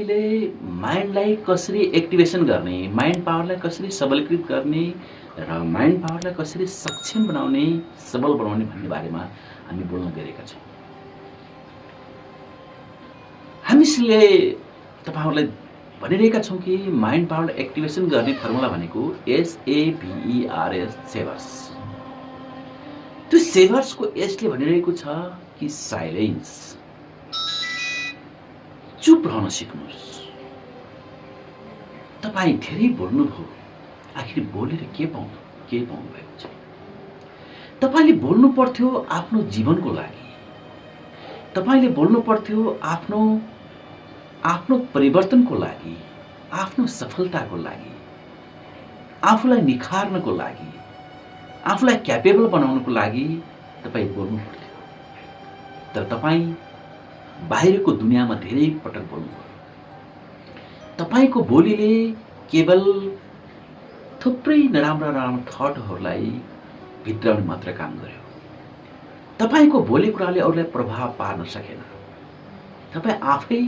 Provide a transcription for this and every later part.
तपाईँले माइन्डलाई कसरी एक्टिभेसन गर्ने, माइन्ड पावरलाई कसरी सबलीकृत गर्ने र माइन्ड पावरलाई कसरी सक्षम बनाउने, सबल बनाउने भन्ने बारेमा हामी बोल्न गएका छौँ। हामीले तपाईहरुलाई भनिरहेका छौँ कि माइन्ड पावरलाई एक्टिभेसन गर्ने फर्मुला भनेको SAVERS, सेभर्स। त्यो सेभर्सको एसले भनिरहेको छ कि साइलेन्स, चुप रहन सिक्नुहोस्। तपाई धेरै बोल्नुभयो, आखिर बोलेर के पाउनु भएको छ? तपाईले बोल्नु पर्थ्यो आफ्नो जीवनको लागि, तपाईले बोल्नु पर्थ्यो आफ्नो परिवर्तनको लागि, आफ्नो सफलताको लागि, आफूलाई निखार्नको लागि, आफूलाई क्यापेबल बनाउनको लागि तपाई बोल्नु पर्थ्यो। तर तपाई बाहिरको दुनियाँमा धेरै पटक बोल्नुभयो। तपाईको बोलीले केवल थुप्रै नराम्रा थटहरूलाई भित्राउने मात्र काम गर्यो। तपाईको बोली कुराले अरूलाई प्रभाव पार्न सकेन। तपाई आफै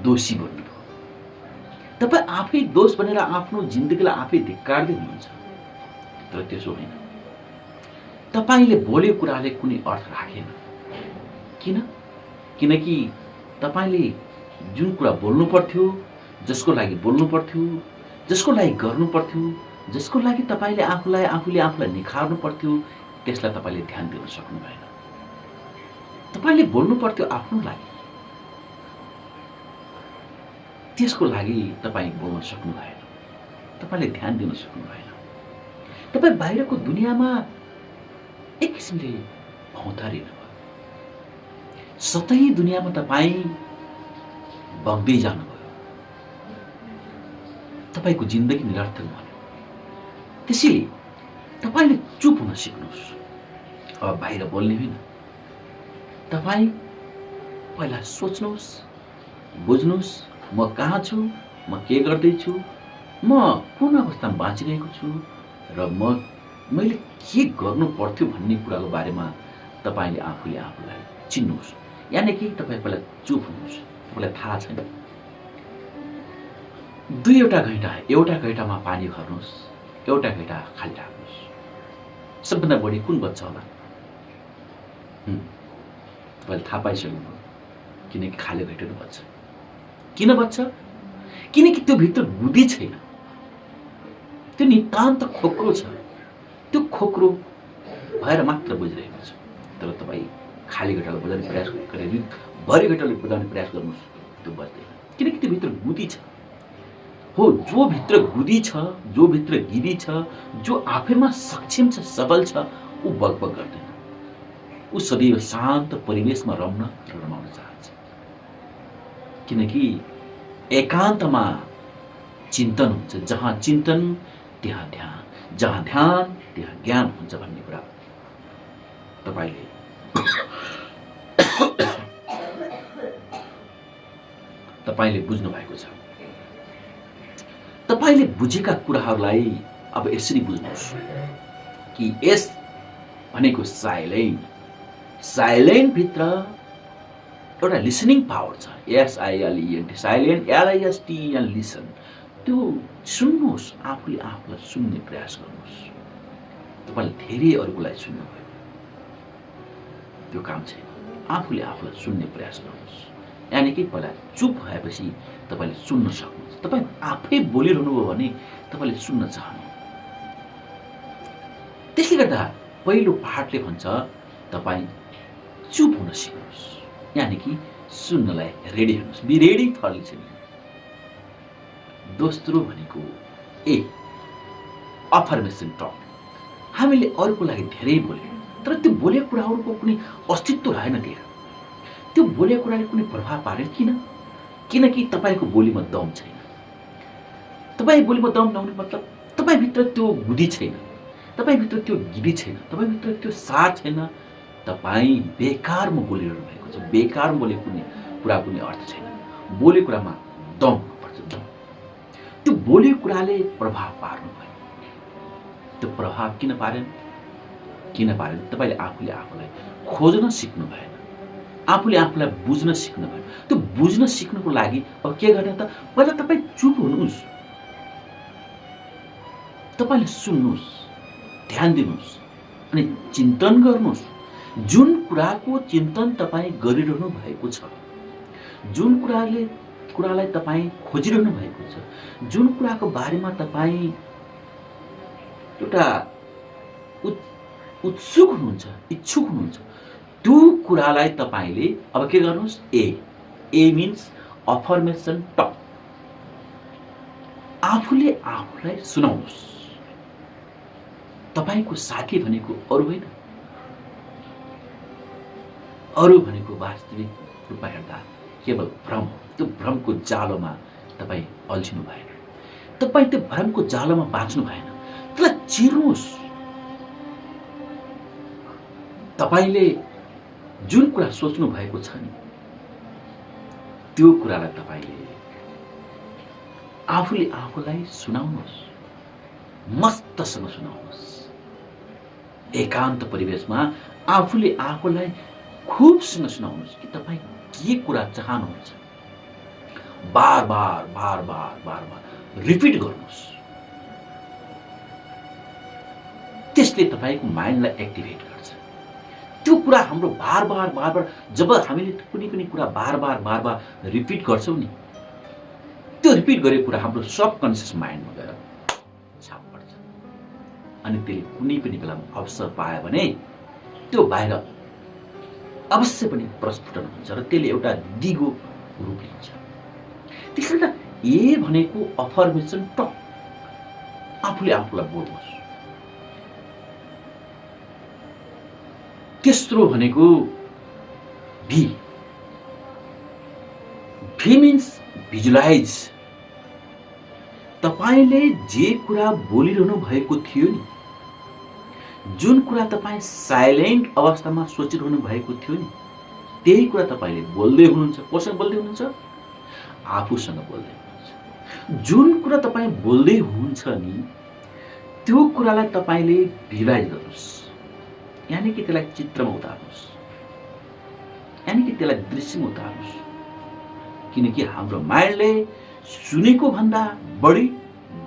दोषी बन्नुभयो। तपाई आफै दोष बनेर आफ्नो जिन्दगीलाई आफै धिक्कार्दै हुनुहुन्छ। तर त्यसो होइन। तपाईले बोलेको कुराले कुनै अर्थ राखेन। किन? किनकि तपाईले जुन कुरा बोल्नु पर्थ्यो, जसको लागि बोल्नु पर्थ्यो, जसको लागि गर्नु पर्थ्यो, जसको लागि तपाईले आफूलाई निखार्नु पर्थ्यो, त्यसलाई तपाईले ध्यान दिन सक्नु भएन। तपाईले बोल्नु पर्थ्यो आफ्नो लागि, त्यसको लागि तपाई बोल्न सक्नु भएन। तपाईले ध्यान दिन सक्नु भएन। तपाई बाहिरको दुनियाँमा एक किसिमले भौतारिनु भयो। सतै दुनियाँमा तपाई बग्दै जानुभयो। तपाईको जिन्दगी निरर्थक भयो। त्यसैले तपाईले चुप हुन सिक्नुहोस्। अब बाहिर बोल्ने होइन। तपाई पहिला सोच्नुहोस्, बुझ्नुहोस्, म कहाँ छु, म के गर्दैछु, म कुन अवस्थामा बाँचिरहेको छु र मैले के गर्नु पर्थ्यो भन्ने कुराको बारेमा तपाईले आफूलाई चिन्नुहोस्। यानी कि तपाई पहिला चुप हुनुहोस्। तपाईलाई थाहा छैन। दुईवटा घैँटा, एउटा घैँटामा पानी भर्नुहोस्, एउटा घैँटा खाली राख्नुहोस्। सबभन्दा बढी कुन बच्छ होला? तपाईँले थाहा पाइसक्नुभयो। किनकि खाली घैँटा बच्छ। किन बच्छ? किनकि त्यो भित्र बुद्धि छैन। त्यो नितान्त खोक्रो छ। त्यो खोक्रो भएर मात्र बुझिरहेको छ। तर तपाईँ खाली घैँटाले बुझाउने प्रयास गरेर भरि घैँटाले बुझाउने प्रयास गर्नुहोस्, त्यो बच्दैन। किनकि त्यो भित्र बुद्धि छ। हो, जो भित्र बुद्धि छ, जो भित्र गिरी छ, जो आफैमा सक्षम छ, सबल छ, ऊ बकबक गर्दैन। ऊ सदैव शान्त परिवेशमा रम्न र रमाउन चाहन्छ। किनकि एकान्तमा चिन्तन हुन्छ। जहाँ चिन्तन त्यहाँ ध्यान, जहाँ ध्यान त्यहाँ ज्ञान हुन्छ भन्ने कुरा तपाईले बुझ्नु भएको छ। तपाईले बुझेका कुराहरूलाई अब यसरी बुझ्नुहोस् कि यस भनेको साइलेन्ट भित्र एउटा लिसनिङ पावर छ। SILENT, silent, LISTEN, listen. त्यो सुन्नुहोस्, आफूलाई सुन्ने प्रयास गर्नुहोस्। तपाईले धेरै अरूको लागि सुन्नुभयो, त्यो काम छैन। आफूलाई सुन्ने प्रयास गर्नुहोस्। यानी कि पहिला चुप भएपछि तपाईले सुन्न सक्नुहुन्छ। तपाई आफै बोलिरहनु भयो भने तपाईले सुन्न चाहनु। त्यसले गर्दा पहिलो पाठले भन्छ तपाई चुप हुन सिक्नुहोस्। यानी कि सुन्नलाई रेडी हुनुहोस्। Be ready for listening. दोस्रो भनेको अफर्मेसन टक। हामीले अरूको लागि धेरै बोल्यौँ, तर त्यो बोलेको कुराहरूको कुनै अस्तित्व रहेन त्यहाँ। त्यो बोलेको कुराले कुनै प्रभाव पारेन। किनकि तपाईको बोलीमा दम छैन। तपाईको बोलीमा दम नहुनु मतलब तपाईभित्र त्यो बुद्धि छैन, तपाईभित्र त्यो गिरी छैन, तपाईभित्र त्यो सार छैन। तपाई बेकारमा बोलिरहनु भएको छ। बेकारमा बोलेको कुरा कुनै अर्थ छैन। बोलेको कुरामा दम हुनुपर्छ। दम। त्यो बोलेको कुराले प्रभाव पार्नु भयो। त्यो प्रभाव किन पारेन? तपाईले आफूलाई खोज्न सिक्नु भएन। आफूले आफूलाई बुझ्न सिक्नु भयो। त्यो बुझ्न सिक्नुको लागि अब के गर्ने त, पहिला तपाईँ चुप हुनुहोस्, तपाईँले सुन्नुहोस्, ध्यान दिनुहोस् अनि चिन्तन गर्नुहोस्। जुन कुराको चिन्तन तपाईँ गरिरहनु भएको छ, जुन कुरालाई तपाईँ खोजिरहनु भएको छ, जुन कुराको बारेमा तपाईँ एउटा उत्सुक हुनुहुन्छ, इच्छुक हुनुहुन्छ, त्यो कुरालाई तपाईँले अब के गर्नुहोस्, ए मिन्स अफर्मेसन टक, आफूले आफूलाई सुनाउनुहोस्। तपाईँको साथी भनेको अरू होइन, अरू भनेको वास्तविक रूपमा हेर्दा केवल भ्रम। त्यो भ्रमको जालोमा तपाईँ अल्झिनु भएन, तपाईँ त्यो भ्रमको जालोमा बाँच्नु भएन, त्यसलाई चिर्नुहोस्। तपाईँले जुन कुरा सोच्नु भएको छ नि, त्यो कुरालाई तपाईँले आफूले आफूलाई सुनाउनुहोस्, मस्तसँग सुनाउनुहोस्। एकान्त परिवेशमा आफूले आफूलाई खुबसँग सुनाउनुहोस् कि तपाईँ के कुरा चाहनुहुन्छ। बार बार बार बार बार बार रिपिट गर्नुहोस्। त्यसले तपाईँको माइन्डलाई एक्टिभेट गर्छ। त्यो कुरा हाम्रो बार बार बार बार जब हामीले कुनै पनि कुरा बार बार बार बार रिपिट गर्छौँ नि, त्यो रिपिट गरेको कुरा हाम्रो सबकन्सियस माइन्डमा गएर छाप पर्छ अनि त्यसले कुनै पनि बेलामा अवसर पायो भने त्यो बाहिर अवश्य पनि प्रस्फुटन हुन्छ र त्यसले एउटा दिगो रूप लिन्छ। त्यसैले ए भनेको अफर्मेसन टक, आफूले आफूलाई बोल्नुहोस्। तेस्रो भनेको भी मिन्स भिजुलाइज। तपाईले जे कुरा बोलिरहनु भएको थियो नि, जुन कुरा तपाईँ साइलेन्ट अवस्थामा सोचिरहनु भएको थियो नि, त्यही कुरा तपाईँले बोल्दै हुनुहुन्छ। कोसँग बोल्दै हुनुहुन्छ? आफूसँग बोल्दै हुनुहुन्छ। जुन कुरा तपाईँ बोल्दै हुनुहुन्छ नि, त्यो कुरालाई तपाईँले भिजुलाइज गर्नुहोस्, यानी कि त्यसलाई चित्रमा उतार्नुहोस्, यानी कि त्यसलाई दृश्यमा उतार्नुहोस्। किनकि हाम्रो माइन्डले सुनेको भन्दा बढी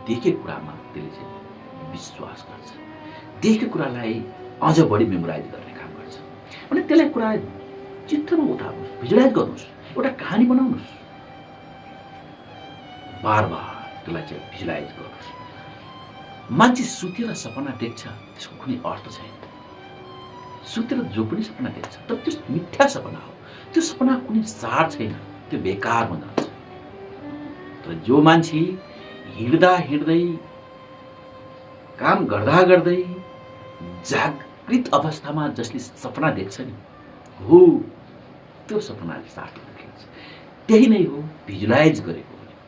देखेको कुरामा त्यसले चाहिँ विश्वास गर्छ, देखेको कुरालाई अझ बढी मेमोराइज गर्ने काम गर्छ। अनि त्यसलाई कुरा चित्रमा उतार्नुहोस्, भिजुलाइज गर्नुहोस्, एउटा कहानी बनाउनुहोस्, बार बार त्यसलाई चाहिँ भिजुलाइज गर्नुहोस्। मान्छे सुतेर सपना देख्छ, त्यसको कुनै अर्थ छैन। सुतेर जो पनि सपना देख्छ, तर त्यो मिथ्या सपना हो, त्यो सपना कुनै सार छैन, त्यो बेकारमा जान्छ। तर जो मान्छे हिँड्दा हिँड्दै, काम गर्दा गर्दै जागृत अवस्थामा जसले सपना देख्छ नि, हो त्यो सपनाले सार्थक देखिन्छ। त्यही नै हो भिजुलाइज गरेको भनेको,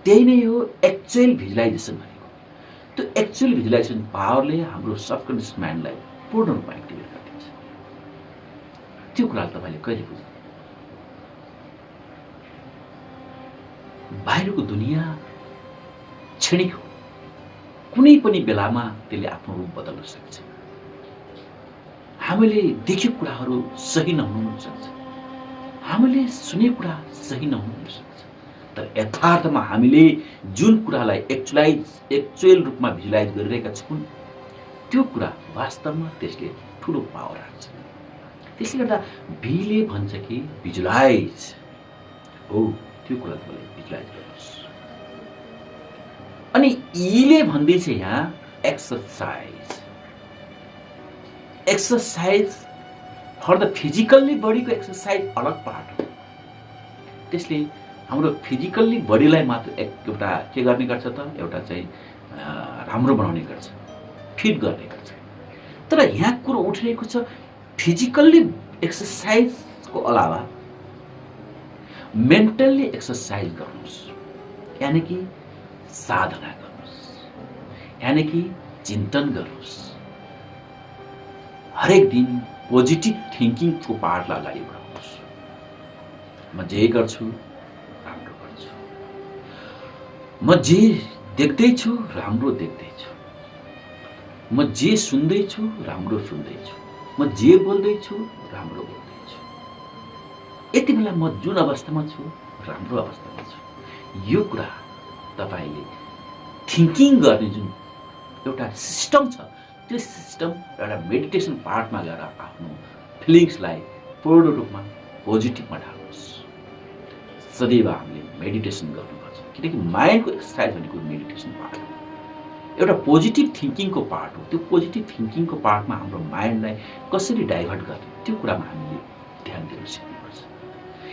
त्यही नै हो एक्चुअल भिजुलाइजेसन भनेको। त्यो एक्चुअल भिजुलाइजेसन पावरले हाम्रो सबकन्सियस माइन्डलाई पूर्ण रूपमा एक्टिभेट गरिदिन्छ। त्यो कुरा तपाईँले कहिले बुझ्नु? बाहिरको दुनियाँ क्षणिक हो, कुनै पनि बेलामा त्यसले आफ्नो रूप बदल्न सक्छ। हामीले देखेको कुराहरू सही नहुन सक्छ, हामीले सुनेको कुरा सही नहुन सक्छ, तर यथार्थमा हामीले जुन कुरालाई एक्चुअल रूपमा भिजुलाइज गरिरहेका छौँ, त्यो कुरा वास्तवमा त्यसले ठुलो पावर राख्छ। त्यसले गर्दा भीले भन्छ कि भिजुलाइज हो, त्यो कुरा तपाईँले भिजुलाइज गर्नुहोस्। अनि यीले भन्दैछ यहाँ exercise. Exercise for the physically बडीको एक्सरसाइज अलग पार्ट हो। त्यसले हाम्रो फिजिकल्ली बडीलाई मात्र एउटा के गर्ने गर्छ त, एउटा चाहिँ राम्रो बनाउने गर्छ, फिट गर्ने गर्छ। तर यहाँ कुरो उठिरहेको छ, फिजिकल्ली एक्सरसाइजको अलावा मेन्टल्ली एक्सरसाइज गर्नुहोस्, यानी कि साधना गर्नुहोस्, यानी कि चिन्तन गर्नुहोस्। हरेक दिन पोजिटिभ थिङ्किङको पार्टलाई अगाडि बढाउनुहोस्। म जे गर्छु राम्रो गर्छु, म जे देख्दैछु राम्रो देख्दैछु, म जे सुन्दैछु राम्रो सुन्दैछु, म जे बोल्दैछु राम्रो बोल्दैछु। यति बेला म जुन अवस्थामा छु राम्रो अवस्थामा छु। यो कुरा तपाईले थिङ्किङ गर्ने जुन एउटा सिस्टम छ त्यो सिस्टम एउटा मेडिटेसन पार्टमा गएर आफ्नो फिलिङ्सलाई पूर्ण रूपमा पोजिटिभमा ढाल्नुहोस्। सदैव हामीले मेडिटेसन गर्नुपर्छ किनकि माइन्डको एक्सर्साइज भनेको मेडिटेसन पार्ट हो, एउटा पोजिटिभ थिङ्किङको पार्ट हो। त्यो पोजिटिभ थिङ्किङको पार्टमा हाम्रो माइन्डलाई कसरी डाइभर्ट गर्ने त्यो कुरामा हामीले ध्यान दिन सिक्नुपर्छ।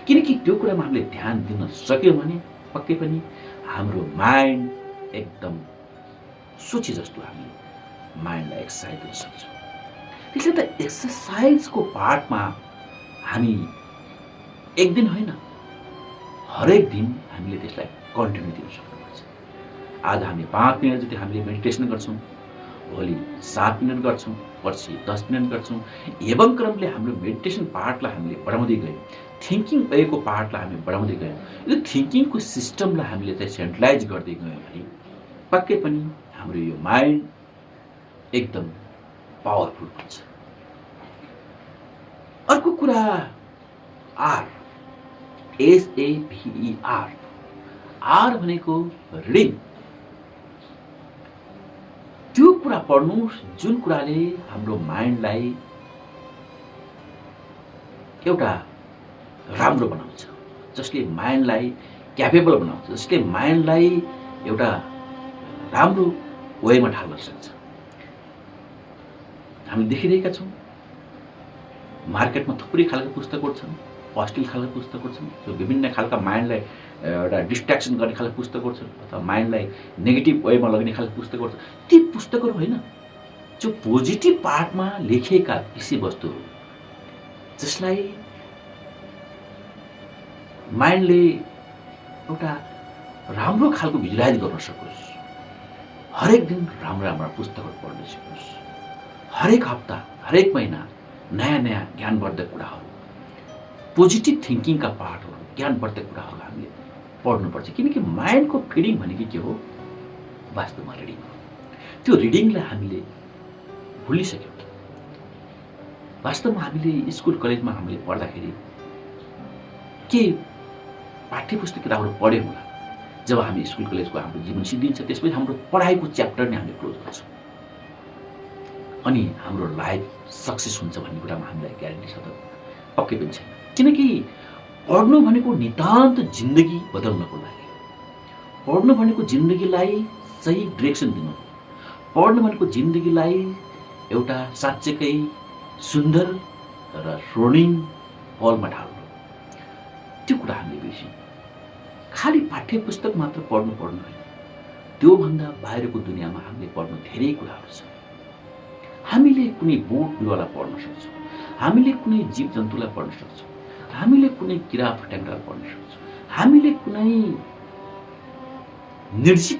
किनकि त्यो कुरामा हामीले ध्यान दिन सक्यौँ भने पक्कै पनि हाम्रो माइन्ड एकदम सोचे जस्तो हामीले माइन्डलाई एक्सर्साइज गर्न सक्छौँ। त्यसले त एक्सर्साइजको पार्टमा हामी एक दिन होइन हरेक दिन हामीले त्यसलाई कन्टिन्यू दिन सक्नुपर्छ। आज हामी 5 मिनट जति हामीले मेडिटेसन गर्छौँ, भोलि 7 मिनट गर्छौँ, पर्सि 10 मिनट गर्छौँ। एवं क्रमले हाम्रो मेडिटेसन पार्टलाई हामीले बढाउँदै गयौँ, थिङ्किङ वेको पार्टलाई हामी बढाउँदै गयौँ, यो थिङ्किङको सिस्टमलाई हामीले चाहिँ सेन्ट्रलाइज गर्दै गयौँ भने पक्कै पनि हाम्रो यो माइन्ड एकदम पावरफुल हुन्छ। अर्को कुरा आर, SAVER, आर भनेको रिडिङ। त्यो कुरा पढ्नुहोस् जुन कुराले हाम्रो माइन्डलाई एउटा राम्रो बनाउँछ, जसले माइन्डलाई क्यापेबल बनाउँछ, जसले माइन्डलाई एउटा राम्रो वेमा ढाल्न सक्छ। हामी देखिरहेका छौँ मार्केटमा थुप्रै खालका पुस्तकहरू छन्, पोजिटिभ खालका पुस्तकहरू छन्, जो विभिन्न खालका माइन्डलाई एउटा डिस्ट्र्याक्सन गर्ने खालका पुस्तकहरू छन् अथवा माइन्डलाई नेगेटिभ वेमा लग्ने खालका पुस्तकहरू छन्। ती पुस्तकहरू होइन, जो पोजिटिभ पार्टमा लेखिएका विषयवस्तुहरू जसलाई माइन्डले एउटा राम्रो खालको भिजुलाइज गर्न सकोस्। हरेक दिन राम्रा पुस्तकहरू पढ्न सिक्नुहोस्। हरेक हप्ता, हरेक महिना नयाँ नयाँ ज्ञानवर्धक कुराहरू, पोजिटिभ थिङ्किङका पार्टहरू, ज्ञानवर्धक कुराहरू हामीले पढ्नुपर्छ। किनकि माइन्डको फिडिङ भनेको के हो? वास्तवमा रिडिङ हो। त्यो रिडिङलाई हामीले भुलिसक्यौँ। वास्तवमा हामीले स्कुल कलेजमा हामीले पढ्दाखेरि के पाठ्य पुस्तक किताबहरू पढ्यौँ होला। जब हामी स्कुल कलेजको हाम्रो जीवन सिद्धिन्छ त्यसपछि हाम्रो पढाइको च्याप्टर नै हामीले क्लोज गर्छौँ अनि हाम्रो लाइफ सक्सेस हुन्छ भन्ने कुरामा हामीलाई ग्यारेन्टी छ त? पक्कै पनि छैन। किनकि पढ्नु भनेको नितान्त जिन्दगी बदल्नको लागि, पढ्नु भनेको जिन्दगीलाई सही डिरेक्सन दिनु, पढ्नु भनेको जिन्दगीलाई एउटा साँच्चैकै सुन्दर र स्वर्णिम फलमा ढाल्नु। त्यो कुरा हामीले बिर्स्यौँ। खालि पाठ्य पुस्तक मात्र पढ्नु होइन, त्योभन्दा बाहिरको दुनियाँमा हामीले पढ्नु धेरै कुराहरू छ। हामीले कुनै बोट बिरुवालाई पढ्न सक्छौँ, हामीले कुनै जीव जन्तुलाई पढ्न सक्छौँ, हामीले कुनै किरा फट्याङ्ग्रालाई पढ्न सक्छौँ, हामीले कुनै निर्जीव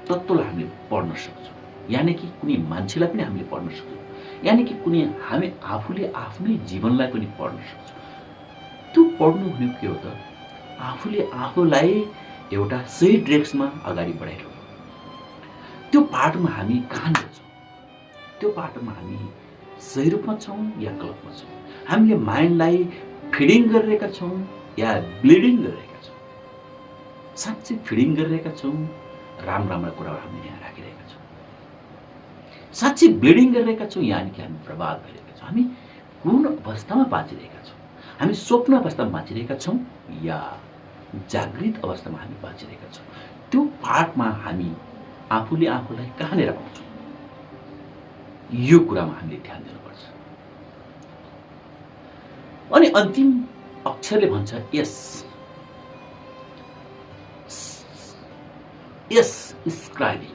तत्त्वलाई हामीले पढ्न सक्छौँ, यानि कि कुनै मान्छेलाई पनि हामीले पढ्न सक्छौँ, यानि कि कुनै हामी आफूले आफ्नै जीवनलाई पनि पढ्न सक्छौँ। त्यो पढ्नु भनेको के हो त? आफूले आफूलाई एउटा सही डिरेक्सनमा अगाडि बढाइरहनु। त्यो पाटोमा हामी कहाँनिर छौँ, त्यो पाटोमा हामी सही रूपमा छौँ या गलतमा छौँ, हामीले माइन्डलाई फिडिङ गरिरहेका छौँ या ब्लिडिङ गरिरहेका छौँ। साँच्चै फिडिङ गरिरहेका छौँ, राम्रा कुराहरू हामीले यहाँ राखिरहेका छौँ। साँच्चै ब्लिडिङ गरिरहेका छौँ, यानि कि हामी बर्बाद भइरहेका छौँ। हामी कुन अवस्थामा बाँचिरहेका छौँ? हामी स्वप्न अवस्थामा बाँचिरहेका छौँ या जागृत अवस्थामा हामी बाँचिरहेका छौँ? त्यो पार्टमा हामी आफूले आफूलाई कहाँनिर पाउँछौँ, यो कुरामा हामीले ध्यान दिनुपर्छ। अनि अन्तिम अक्षरले भन्छ यस। यस स्क्राइबिङ,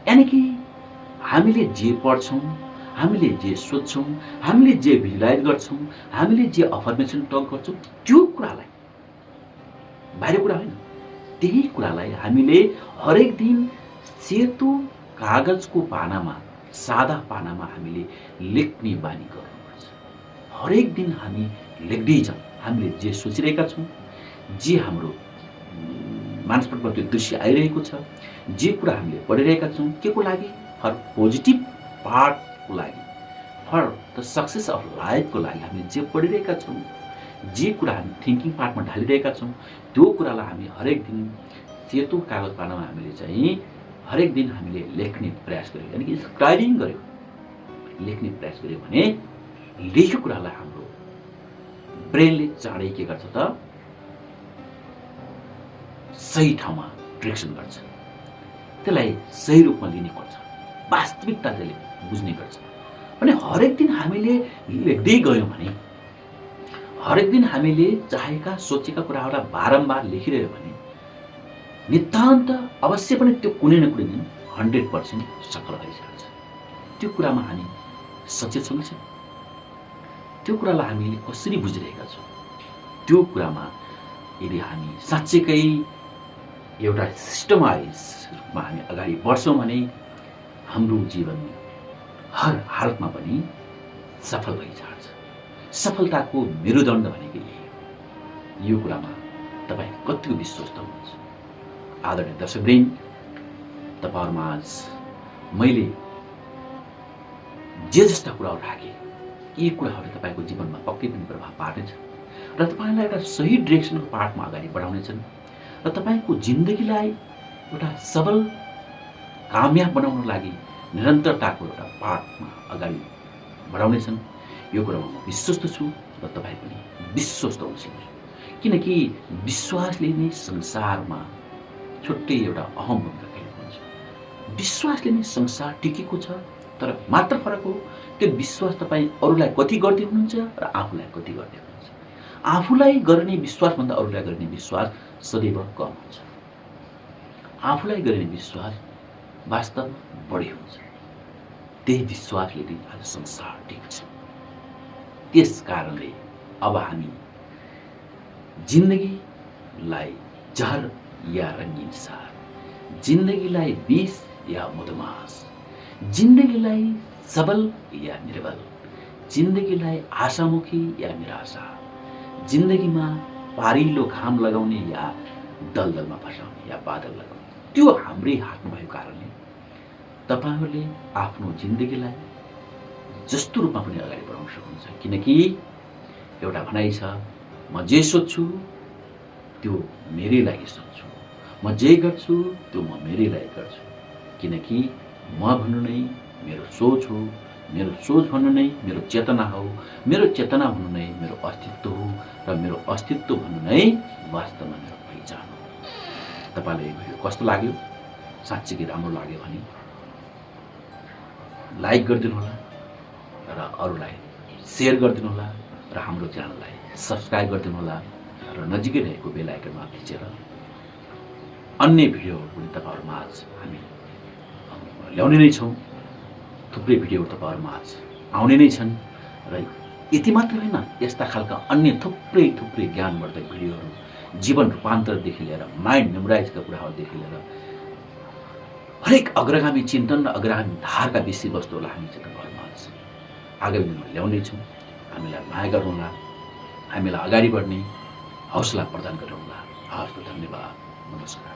यानि कि हामीले जे पढ्छौँ, हामीले जे सोच्छौँ, हामीले जे भिजुलाइज गर्छौँ, हामीले जे अफर्मेसन टक गर्छौँ, त्यो कुरालाई, बाहिर कुरा होइन, त्यही कुरालाई हामीले हरेक दिन सेतो कागजको पानामा, सादा पानामा हामीले लेख्ने बानी गर्नुपर्छ। हरेक दिन हामी लेख्दै जाउँ, हामीले जे सोचिरहेका छौँ, जे हाम्रो मानसपटमा त्यो दृश्य आइरहेको छ, जे कुरा हामीले पढिरहेका छौँ, के को लागि? हर पोजिटिभ पार्टको लागि, फर द सक्सेस अफ लाइफको लागि हामीले जे पढिरहेका छौँ, जे कुरा हामी थिङ्किङ पार्टमा ढालिरहेका छौँ, त्यो कुरालाई हामी हरेक दिन सेतो कागज पानामा हामीले चाहिँ हरेक दिन हामीले लेख्ने प्रयास गर्यो, यानि कि स्क्राइबिङ गर्यो, लेख्ने प्रयास गर्यो भने लेखेको कुरालाई हाम्रो ब्रेनले चाँडै के गर्छ त सही ठाउँमा डिरेक्सन गर्छ, त्यसलाई सही रूपमा लिने गर्छ, वास्तविकता त्यसले बुझ्ने गर्छ। भने हरेक दिन हामीले लेख्दै गयौँ भने, हरेक दिन हामीले चाहेका सोचेका कुराहरूलाई बारम्बार लेखिरह्यो भने नितान्त अवश्य पनि त्यो कुनै न कुनै दिन 100% सफल भइसक्छ। त्यो कुरामा हामी सचेत छौँ कि छैन? त्यो कुरालाई हामीले कसरी बुझिरहेका छौँ? त्यो कुरामा यदि हामी साँच्चैकै एउटा सिस्टमाइज रूपमा हामी अगाडि बढ्छौँ भने हाम्रो जीवन हर हालतमा पनि सफल भइजान्छ। सफलताको मेरुदण्ड भनेको यही हो। यो कुरामा तपाईँ कतिको विश्वस्त हुनुहुन्छ? आदरणीय दर्शकवृन्द, तपाईँहरूमा आज मैले जे जस्ता कुराहरू राखेँ, यी कुराहरूले तपाईँको जीवनमा पक्कै पनि प्रभाव पार्नेछ र तपाईँलाई एउटा सही डिरेक्सनको पार्टमा अगाडि बढाउनेछन् र तपाईँको जिन्दगीलाई एउटा सबल कामयाब बनाउन लागि निरन्तरताको एउटा पार्टमा अगाडि बढाउनेछन्। यो कुरामा म विश्वस्त छु र तपाईँ पनि विश्वस्त हुनुहुन्छ, किनकि विश्वासले नै संसारमा छुट्टै एउटा अहम भूमिका खेलेको हुन्छ। विश्वासले नै संसार टिकेको छ, तर मात्र फरक हो त्यो विश्वास तपाईँ अरूलाई कति गर्दै हुनुहुन्छ र आफूलाई कति गर्दै हुनुहुन्छ। आफूलाई गर्ने विश्वासभन्दा अरूलाई गर्ने विश्वास सदैव कम हुन्छ। आफूलाई गर्ने विश्वास वास्तवमा बढी हुन्छ। त्यही विश्वासले नै आज संसार टिक्छ। त्यस कारणले अब हामी जिन्दगीलाई जहर या रङ्गीन सार, जिन्दगीलाई विष या मधुमास, जिन्दगीलाई सबल या निर्बल, जिन्दगीलाई आशामुखी या निराशा, जिन्दगीमा पारिलो घाम लगाउने या दलदलमा फसाउने या बादल लगाउने, त्यो हाम्रै हातमा भएको कारणले तपाईहरूले आफ्नो जिन्दगीलाई जस्तो रूपमा पनि अगाडि बढाउन सक्नुहुन्छ। किनकि एउटा भनाइ छ, म जे सोच्छु त्यो मेरै लागि सोच्छु, म जे गर्छु त्यो म मेरै लागि गर्छु। किनकि म भन्नु नै मेरो सोच हो, मेरो सोच भन्नु नै मेरो चेतना हो, मेरो चेतना भन्नु नै मेरो अस्तित्व हो र मेरो अस्तित्व भन्नु नै वास्तवमा मेरो पहिचान हो। तपाईँलाई यो भिडियो कस्तो लाग्यो? साँच्चै राम्रो लाग्यो भने लाइक गरिदिनु होला र अरूलाई सेयर गरिदिनु होला र हाम्रो च्यानललाई सब्सक्राइब गरिदिनु होला र नजिकै रहेको बेल आइकनमा थिचेर अन्य भिडियोहरू पनि तपाईँहरूमा आज हामी ल्याउने नै छौँ। थुप्रै भिडियोहरू तपाईँहरूमा आज आउने नै छन् र यति मात्र होइन, यस्ता खालका अन्य थुप्रै ज्ञानवर्धक भिडियोहरू, जीवन रूपान्तरदेखि लिएर माइन्ड मेमोराइजका कुराहरूदेखि लिएर हरेक अग्रगामी चिन्तन र अग्रगामी धारका विषयवस्तुहरूलाई हामी चाहिँ तपाईँहरूमा आज आगामी दिनमा ल्याउने छौँ। हामीलाई माया गर्नुहोला, हामीलाई अगाडि बढ्ने हौसला प्रदान गर्नुहोला। हवस् त, धन्यवाद, नमस्कार।